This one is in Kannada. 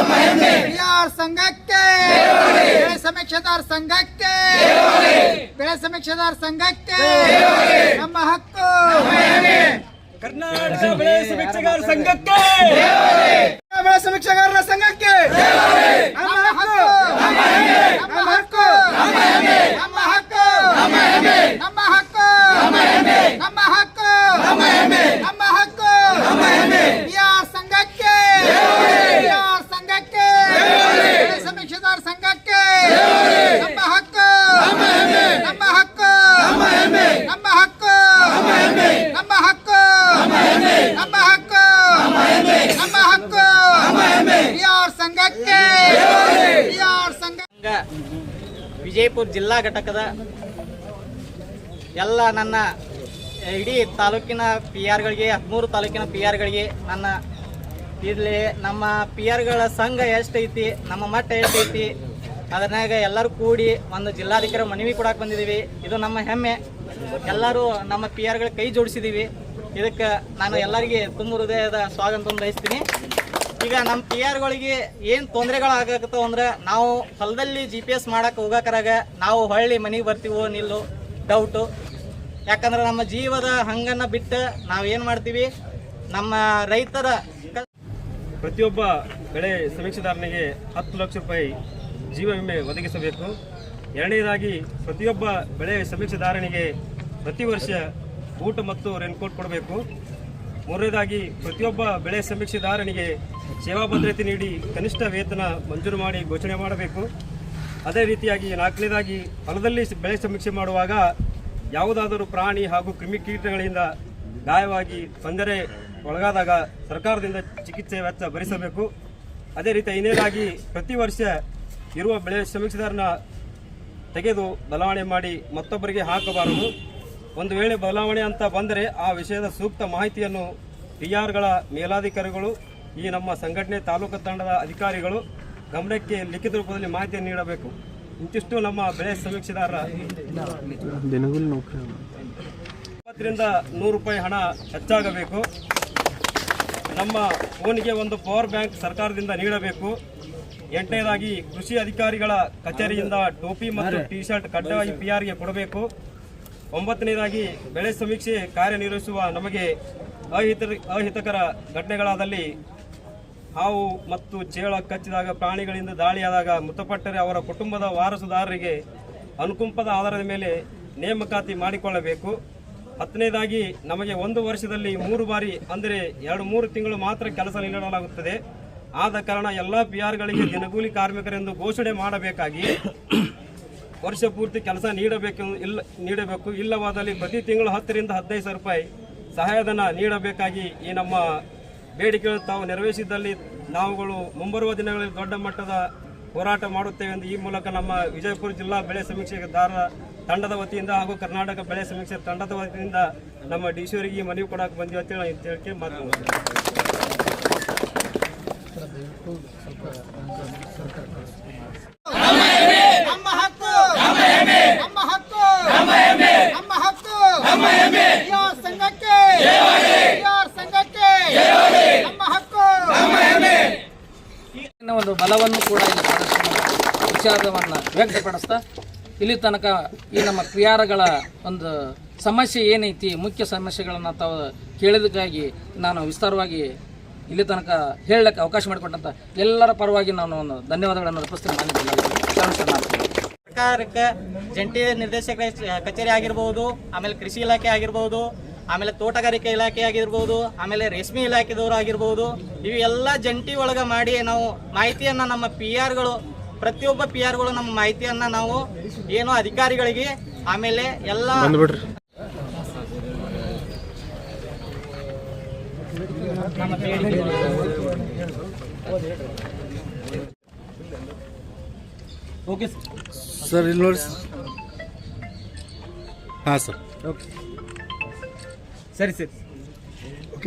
ಬಿಆರ್ ಸಂಘಕ್ಕೆ ಬೆಳೆ ಸಮೀಕ್ಷೆದಾರ ಸಂಘಕ್ಕೆ ಬೆಳೆ ಸಮೀಕ್ಷೆದಾರ ಸಂಘಕ್ಕೆ ನಮ್ಮ ಹಕ್ಕು ಕರ್ನಾಟಕ ಬೆಳೆ ಸಮೀಕ್ಷೆಗಾರ ಸಂಘಕ್ಕೆ ಬೆಳೆ ಸಮೀಕ್ಷೆಗಾರರ ಸಂಘಕ್ಕೆ ನಮ್ಮ ಹಕ್ಕು ನಮ್ಮ ಹಕ್ಕು ನಮ್ಮ ಹಕ್ಕು ನಮ್ಮ ಹಕ್ಕು ನಮ್ಮ ಹಕ್ಕು ನಮ್ಮ ಹಕ್ಕು ಬಿಆರ್ ಸಂಘಕ್ಕೆ ಬಿಆರ್ ಸಂಘಕ್ಕೆ ಬೆಳೆ ಸಮೀಕ್ಷೆದಾರ ಸಂಘಕ್ಕೆ ನಮ್ಮ ಹಕ್ಕು ನಮ್ಮ ಹಕ್ಕು ನಮ್ಮ ಹಕ್ಕು ನಮ್ಮ ಹಕ್ಕು ನಮ್ಮ ಹಕ್ಕು ನಮ್ಮ ಹಕ್ಕು ಬಿಆರ್ ಸಂಘಕ್ಕೆ ಬಿಆರ್ ಸಂಘ ವಿಜಯಪುರ ಜಿಲ್ಲಾ ಘಟಕದ ಎಲ್ಲ ನನ್ನ ಇಡೀ ತಾಲೂಕಿನ ಪಿ ಆರ್ಗಳಿಗೆ 13 ತಾಲೂಕಿನ ಪಿ ಆರ್ಗಳಿಗೆ ನನ್ನ ಇಲ್ಲಿ ನಮ್ಮ ಪಿ ಆರ್ಗಳ ಸಂಘ ಎಷ್ಟೈತಿ, ನಮ್ಮ ಮಟ್ಟ ಎಷ್ಟೈತಿ, ಅದನ್ನಾಗ ಎಲ್ಲರೂ ಕೂಡಿ ಒಂದು ಜಿಲ್ಲಾಧಿಕಾರಿ ಮನವಿ ಕೊಡಕ್ಕೆ ಬಂದಿದ್ದೀವಿ. ಇದು ನಮ್ಮ ಹೆಮ್ಮೆ. ಎಲ್ಲರೂ ನಮ್ಮ ಪಿ ಆರ್ಗಳ ಕೈ ಜೋಡಿಸಿದ್ದೀವಿ. ಇದಕ್ಕೆ ನಾನು ಎಲ್ಲರಿಗೆ ತುಂಬ ಹೃದಯದ ಸ್ವಾಗತ ಬಯಸ್ತೀನಿ. ಈಗ ನಮ್ಮ ಪಿ ಆರ್ಗಳಿಗೆ ಏನು ತೊಂದರೆಗಳಾಗತ್ತೋ ಅಂದ್ರೆ, ನಾವು ಹೊಲದಲ್ಲಿ GPS ಮಾಡಕ್ಕೆ ಹೋಗಕರಾಗ ನಾವು ಹೊಳ್ಳಿ ಮನೆಗೆ ಬರ್ತೀವೋ ನಿಲ್ಲೋ ಡೌಟು. ಯಾಕಂದ್ರೆ ನಮ್ಮ ಜೀವದ ಹಂಗನ್ನು ಬಿಟ್ಟು ನಾವೇನು ಮಾಡ್ತೀವಿ, ನಮ್ಮ ರೈತರ ಪ್ರತಿಯೊಬ್ಬ ಬೆಳೆ ಸಮೀಕ್ಷೆದಾರನಿಗೆ 10 ಲಕ್ಷ ರೂಪಾಯಿ ಜೀವ ವಿಮೆ ಒದಗಿಸಬೇಕು. ಎರಡನೇದಾಗಿ ಪ್ರತಿಯೊಬ್ಬ ಬೆಳೆ ಸಮೀಕ್ಷೆದಾರನಿಗೆ ಪ್ರತಿ ವರ್ಷ ಬೂಟ್ ಮತ್ತು ರೇನ್ಕೋಟ್ ಕೊಡಬೇಕು. ಮೂರನೇದಾಗಿ ಪ್ರತಿಯೊಬ್ಬ ಬೆಳೆ ಸಮೀಕ್ಷೆದಾರನಿಗೆ ಸೇವಾ ಭದ್ರತೆ ನೀಡಿ ಕನಿಷ್ಠ ವೇತನ ಮಂಜೂರು ಮಾಡಿ ಘೋಷಣೆ ಮಾಡಬೇಕು. ಅದೇ ರೀತಿಯಾಗಿ ನಾಲ್ಕನೇದಾಗಿ ಹೊಲದಲ್ಲಿ ಬೆಳೆ ಸಮೀಕ್ಷೆ ಮಾಡುವಾಗ ಯಾವುದಾದರೂ ಪ್ರಾಣಿ ಹಾಗೂ ಕ್ರಿಮಿಕೀಟಗಳಿಂದ ಗಾಯವಾಗಿ ತೊಂದರೆ ಒಳಗಾದಾಗ ಸರ್ಕಾರದಿಂದ ಚಿಕಿತ್ಸೆ ವೆಚ್ಚ ಭರಿಸಬೇಕು. ಅದೇ ರೀತಿ ಐದನೇದಾಗಿ ಪ್ರತಿ ವರ್ಷ ಇರುವ ಬೆಳೆ ಸಮೀಕ್ಷೆದಾರನ ತೆಗೆದು ಬದಲಾವಣೆ ಮಾಡಿ ಮತ್ತೊಬ್ಬರಿಗೆ ಹಾಕಬಾರದು. ಒಂದು ವೇಳೆ ಬದಲಾವಣೆ ಅಂತ ಬಂದರೆ ಆ ವಿಷಯದ ಸೂಕ್ತ ಮಾಹಿತಿಯನ್ನು PRಗಳ ಮೇಲಾಧಿಕಾರಿಗಳು, ಈ ನಮ್ಮ ಸಂಘಟನೆ ತಾಲೂಕು ತಂಡದ ಅಧಿಕಾರಿಗಳು ಗಮನಕ್ಕೆ ಲಿಖಿತ ರೂಪದಲ್ಲಿ ಮಾಹಿತಿಯನ್ನು ನೀಡಬೇಕು. ಇಂತಿಷ್ಟು ನಮ್ಮ ಬೆಳೆ ಸಮೀಕ್ಷೆದಾರರ 20ರಿಂದ 100 ರೂಪಾಯಿ ಹಣ ಹೆಚ್ಚಾಗಬೇಕು. ನಮ್ಮ ಫೋನಿಗೆ ಒಂದು ಪವರ್ ಬ್ಯಾಂಕ್ ಸರ್ಕಾರದಿಂದ ನೀಡಬೇಕು. 8ನೇದಾಗಿ ಕೃಷಿ ಅಧಿಕಾರಿಗಳ ಕಚೇರಿಯಿಂದ ಟೋಪಿ ಮತ್ತು ಟಿ ಶರ್ಟ್ ಕಡ್ಡಾಯವಾಗಿ PRಗೆ ಕೊಡಬೇಕು. 9ನೇದಾಗಿ ಬೆಳೆ ಸಮೀಕ್ಷೆ ಕಾರ್ಯನಿರ್ವಹಿಸುವ ನಮಗೆ ಅಹಿತಕರ ಘಟನೆಗಳಾದಲ್ಲಿ ಹಾವು ಮತ್ತು ಚೇಳ ಕಚ್ಚಿದಾಗ, ಪ್ರಾಣಿಗಳಿಂದ ದಾಳಿಯಾದಾಗ ಮೃತಪಟ್ಟರೆ ಅವರ ಕುಟುಂಬದ ವಾರಸುದಾರರಿಗೆ ಅನುಕಂಪದ ಆಧಾರದ ಮೇಲೆ ನೇಮಕಾತಿ ಮಾಡಿಕೊಳ್ಳಬೇಕು. 10ನೇದಾಗಿ ನಮಗೆ 1 ವರ್ಷದಲ್ಲಿ 3 ಬಾರಿ ಅಂದರೆ 2-3 ತಿಂಗಳು ಮಾತ್ರ ಕೆಲಸ ನೀಡಲಾಗುತ್ತದೆ. ಆದ ಕಾರಣ ಎಲ್ಲ PRಗಳಿಗೆ ದಿನಗೂಲಿ ಕಾರ್ಮಿಕರೆಂದು ಘೋಷಣೆ ಮಾಡಬೇಕಾಗಿ ವರ್ಷ ಪೂರ್ತಿ ಕೆಲಸ ನೀಡಬೇಕು. ಇಲ್ಲವಾದಲ್ಲಿ ಪ್ರತಿ ತಿಂಗಳು 10ರಿಂದ 15 ಸಾವಿರ ರೂಪಾಯಿ ಸಹಾಯಧನ ನೀಡಬೇಕಾಗಿ ಈ ನಮ್ಮ ಬೇಡಿಕೆಗಳು ತಾವು ನೆರವೇರಿಸಿದಲ್ಲಿ ನಾವುಗಳು ಮುಂಬರುವ ದಿನಗಳಲ್ಲಿ ದೊಡ್ಡ ಮಟ್ಟದ ಹೋರಾಟ ಮಾಡುತ್ತೇವೆ ಎಂದು ಈ ಮೂಲಕ ನಮ್ಮ ವಿಜಯಪುರ ಜಿಲ್ಲಾ ಬೆಳೆ ಸಮೀಕ್ಷೆದಾರರ ತಂಡದ ವತಿಯಿಂದ ಹಾಗೂ ಕರ್ನಾಟಕ ಬೆಳೆ ಸಮೀಕ್ಷೆ ತಂಡದ ವತಿಯಿಂದ ನಮ್ಮ DC ಅವರಿಗೆ ಮನವಿ ಕೊಡಕ್ಕೆ ಬಂದಿವೆ ಅಂತ ಹೇಳಿ ಮಾತನಾಡ್ತೀನಿ. ನಮ್ಮ ಹಕ್ಕು ನಮ್ಮ ಹಕ್ಕು ನಮ್ಮ ಹಕ್ಕು ಬಿಆರ್ ಸಂಘಕ್ಕೆ ಬಿಆರ್ ಸಂಘಕ್ಕೆ ನಮ್ಮ ಹಕ್ಕು ಒಂದು ಬಲವನ್ನು ಕೂಡ ಇಲ್ಲಿ ವಿಚಾರವನ್ನು ವ್ಯಕ್ತಪಡಿಸ್ತಾ ಇಲ್ಲಿ ತನಕ ಈ ನಮ್ಮ PRಗಳ ಒಂದು ಸಮಸ್ಯೆ ಏನೈತಿ, ಮುಖ್ಯ ಸಮಸ್ಯೆಗಳನ್ನು ತಾವು ಕೇಳಿದಕ್ಕಾಗಿ ನಾನು ವಿಸ್ತಾರವಾಗಿ ಇಲ್ಲಿ ತನಕ ಹೇಳಕ್ಕೆ ಅವಕಾಶ ಮಾಡಿಕೊಟ್ಟಂತ ಎಲ್ಲರ ಪರವಾಗಿ ನಾನು ಒಂದು ಧನ್ಯವಾದಗಳನ್ನು ಅರ್ಪಿಸ್ತೀನಿ. ಸರ್ಕಾರಕ್ಕೆ ಜಂಟಿ ನಿರ್ದೇಶಕರ ಕಚೇರಿ ಆಗಿರ್ಬೋದು, ಆಮೇಲೆ ಕೃಷಿ ಇಲಾಖೆ ಆಗಿರ್ಬೋದು, ಆಮೇಲೆ ತೋಟಗಾರಿಕೆ ಇಲಾಖೆ ಆಗಿರ್ಬೋದು, ಆಮೇಲೆ ರೇಷ್ಮೆ ಇಲಾಖೆದವರು ಆಗಿರ್ಬೋದು, ಇವೆಲ್ಲ ಜಂಟಿ ಒಳಗೆ ಮಾಡಿ ನಾವು ಮಾಹಿತಿಯನ್ನು ನಮ್ಮ PRಗಳು ಪ್ರತಿಯೊಬ್ಬ PRಗಳು ನಮ್ಮ ಮಾಹಿತಿಯನ್ನು ನಾವು ಏನೋ ಅಧಿಕಾರಿಗಳಿಗೆ ಆಮೇಲೆ ಎಲ್ಲ ಓಕೆ ಸರ್ ಇಲ್ಲಿ ನೋಡಿ. ಹಾಂ ಸರ್, ಓಕೆ ಸರಿ ಸರಿ ಓಕೆ.